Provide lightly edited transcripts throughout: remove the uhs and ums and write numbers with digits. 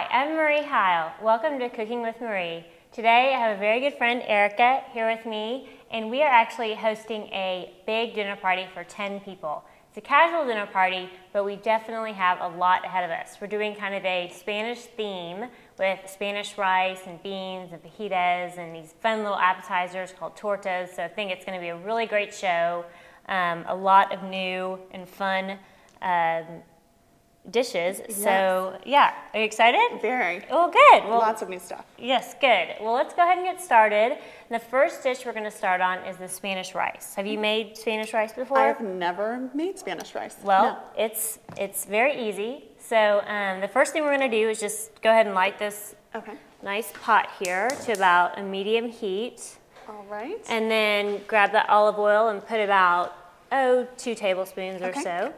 Hi, I'm Marie Hejl. Welcome to Cooking with Marie. Today I have a very good friend, Erica, here with me, and we are actually hosting a big dinner party for 10 people. It's a casual dinner party, but we definitely have a lot ahead of us. We're doing kind of a Spanish theme with Spanish rice and beans and fajitas and these fun little appetizers called tortas, so I think it's going to be a really great show. A lot of new and fun dishes. Yes. So yeah, are you excited? Very. Well, good. Well, lots of new stuff. Yes, good. Well, let's go ahead and get started. The first dish we're going to start on is the Spanish rice. Have you made Spanish rice before? I've never made Spanish rice. Well, no. It's very easy. So the first thing we're going to do is just go ahead and light this nice pot here to about a medium heat. All right. And then grab the olive oil and put about 2 tablespoons or so.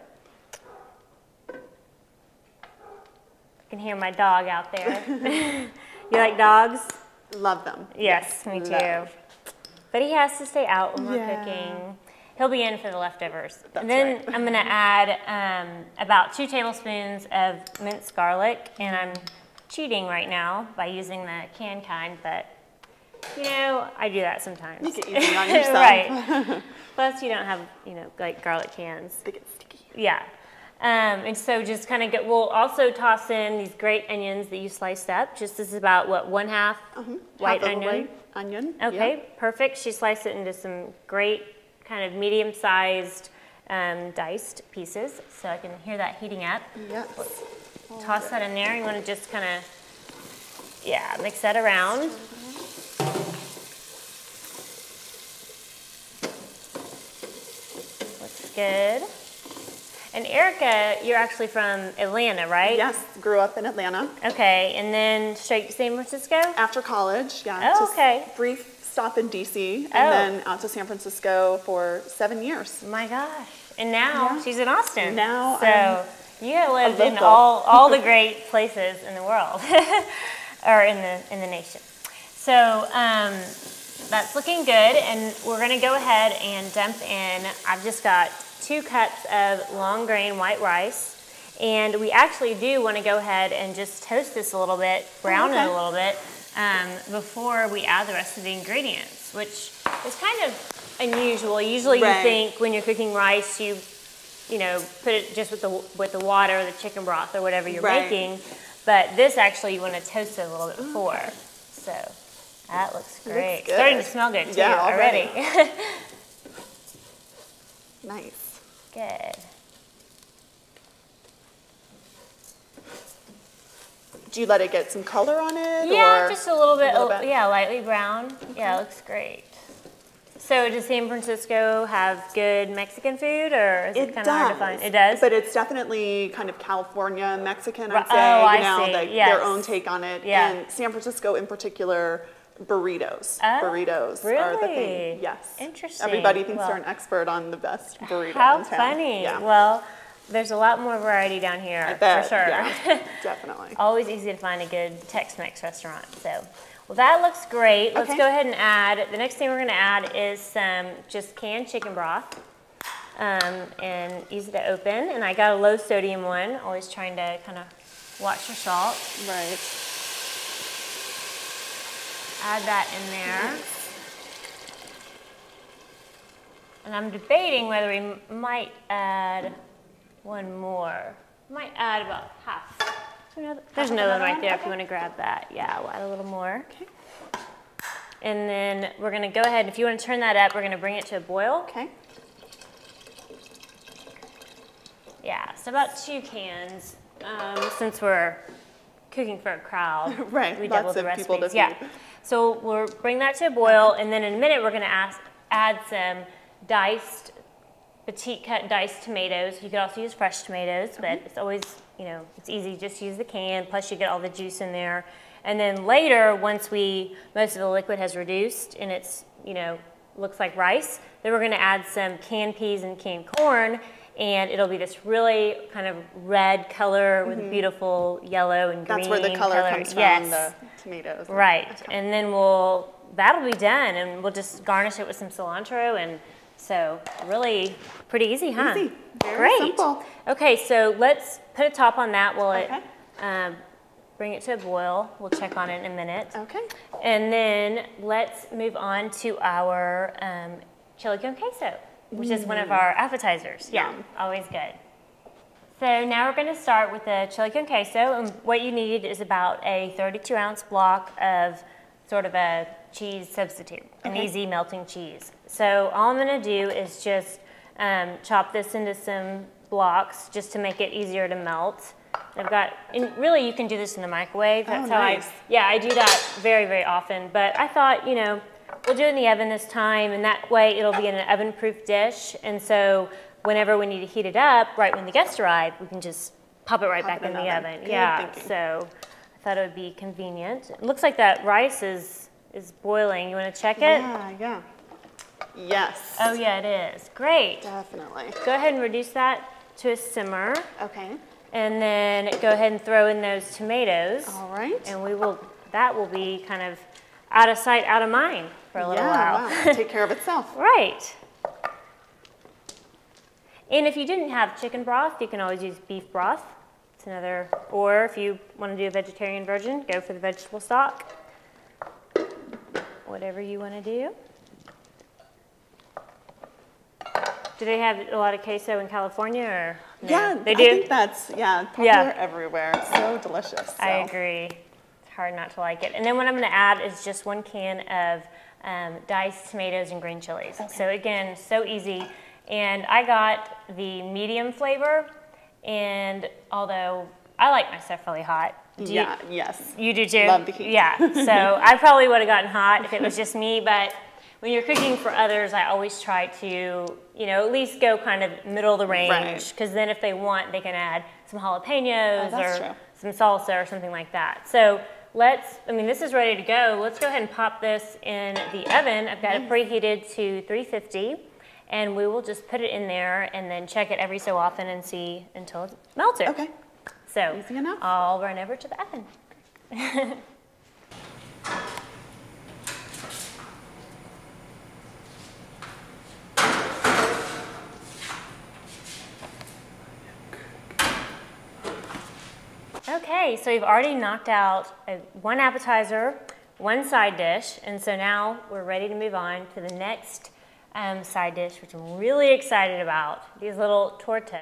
I can hear my dog out there. You like dogs? Love them. Yes, me too. But he has to stay out when we're cooking. He'll be in for the leftovers. That's and then right. I'm gonna add about 2 tablespoons of minced garlic, and I'm cheating right now by using the canned kind, but you know, I do that sometimes. Make it easy on yourself. Right. Plus you don't have, you know, like garlic cans. They get sticky. Yeah. And so just kind of we'll also toss in these great onions that you sliced up. Just this is about, what, 1/2 white onion? White onion. Okay, perfect. She sliced it into some great kind of medium-sized diced pieces. So I can hear that heating up. Yes. Toss that in there. You want to just kind of, mix that around. Looks good. And Erica, you're actually from Atlanta, right? Yes, grew up in Atlanta. Okay, and then straight to San Francisco? After college, Oh, okay. Brief stop in DC, and then out to San Francisco for 7 years. My gosh. And now she's in Austin. Now so you have lived in all the great places in the world, or in the nation. So that's looking good, and we're gonna go ahead and dump in, I've just got 2 cups of long grain white rice, and we actually do want to go ahead and just toast this a little bit, brown it a little bit, before we add the rest of the ingredients, which is kind of unusual. Usually you think when you're cooking rice, you know, put it just with the water or the chicken broth or whatever you're making, but this actually you want to toast it a little bit before. So that looks great. It's starting to smell good too already. Nice. Good. Do you let it get some color on it? Yeah, or just a little bit. Yeah, Lightly brown. Yeah, it looks great. So does San Francisco have good Mexican food, or is it kind of hard to find? It does? But it's definitely kind of California Mexican, I'd say. I see. Their own take on it. Yeah. And San Francisco in particular, burritos. Burritos are the thing. Yes. Interesting. Everybody thinks they're an expert on the best burrito in How town. funny. Yeah. Well, there's a lot more variety down here, I bet. for sure. Yeah, definitely. Always easy to find a good Tex Mex restaurant. So, well, that looks great. Let's go ahead and add, the next thing we're going to add is some just canned chicken broth, and easy to open. And I got a low sodium one, always trying to kind of watch your salt. Right. Add that in there. And I'm debating whether we might add one more. Might add about half. There's another one right there if you want to grab that. Yeah, we'll add a little more. Okay. And then we're going to go ahead, if you want to turn that up, we're going to bring it to a boil. Okay. Yeah, so about 2 cans. Since we're cooking for a crowd, we doubled the recipes. People to feed. So we'll bring that to a boil, and then in a minute we're going to add some petite cut diced tomatoes. You could also use fresh tomatoes, but it's always, you know, it's easy. Just use the can, plus you get all the juice in there. And then later, once most of the liquid has reduced and it's, you know, looks like rice, then we're going to add some canned peas and canned corn, and it'll be this really kind of red color with beautiful yellow and green. That's where the color comes from, the tomatoes. Right, and then that'll be done, and we'll just garnish it with some cilantro, and so really pretty easy, huh? Easy, very simple. Okay, so let's put a top on that while it bring it to a boil. We'll check on it in a minute. Okay. And then let's move on to our chili con queso, which is one of our appetizers. Yeah, always good. So now we're going to start with the chili con queso, and what you need is about a 32-ounce block of sort of a cheese substitute, an easy melting cheese. So all I'm going to do is just chop this into some blocks just to make it easier to melt. I've got, and really you can do this in the microwave. That's how I do that very, very often. But I thought, you know, we'll do it in the oven this time, and that way it'll be in an oven-proof dish. And so whenever we need to heat it up, right when the guests arrive, we can just pop it right back in the oven. Yeah, so I thought it would be convenient. It looks like that rice is boiling. You want to check it? Yeah. Yes. Oh yeah, it is. Great. Definitely. Go ahead and reduce that to a simmer. Okay. And then go ahead and throw in those tomatoes. All right. And that will be kind of out of sight, out of mind for a little while. Wow. Take care of itself. Right. And if you didn't have chicken broth, you can always use beef broth. It's another, or if you want to do a vegetarian version, go for the vegetable stock. Whatever you want to do. Do they have a lot of queso in California, or no? Yeah, they do. I think that's popular everywhere. It's so delicious. So. I agree. It's hard not to like it. And then what I'm going to add is just 1 can of diced tomatoes and green chilies. Okay. So again, so easy. And I got the medium flavor. And although I like my stuff really hot. Yes. You do too? Love the heat. Yeah. So I probably would have gotten hot if it was just me, but when you're cooking for others, I always try to, you know, at least go kind of middle of the range, because then if they want, they can add some jalapenos or some salsa or something like that. So this is ready to go. Let's go ahead and pop this in the oven. I've got it preheated to 350, and we will just put it in there and then check it every so often and see until it's melted. Okay. So easy enough. I'll run over to the oven. Okay, so we've already knocked out 1 appetizer, 1 side dish, and so now we're ready to move on to the next side dish, which I'm really excited about. These little tortas.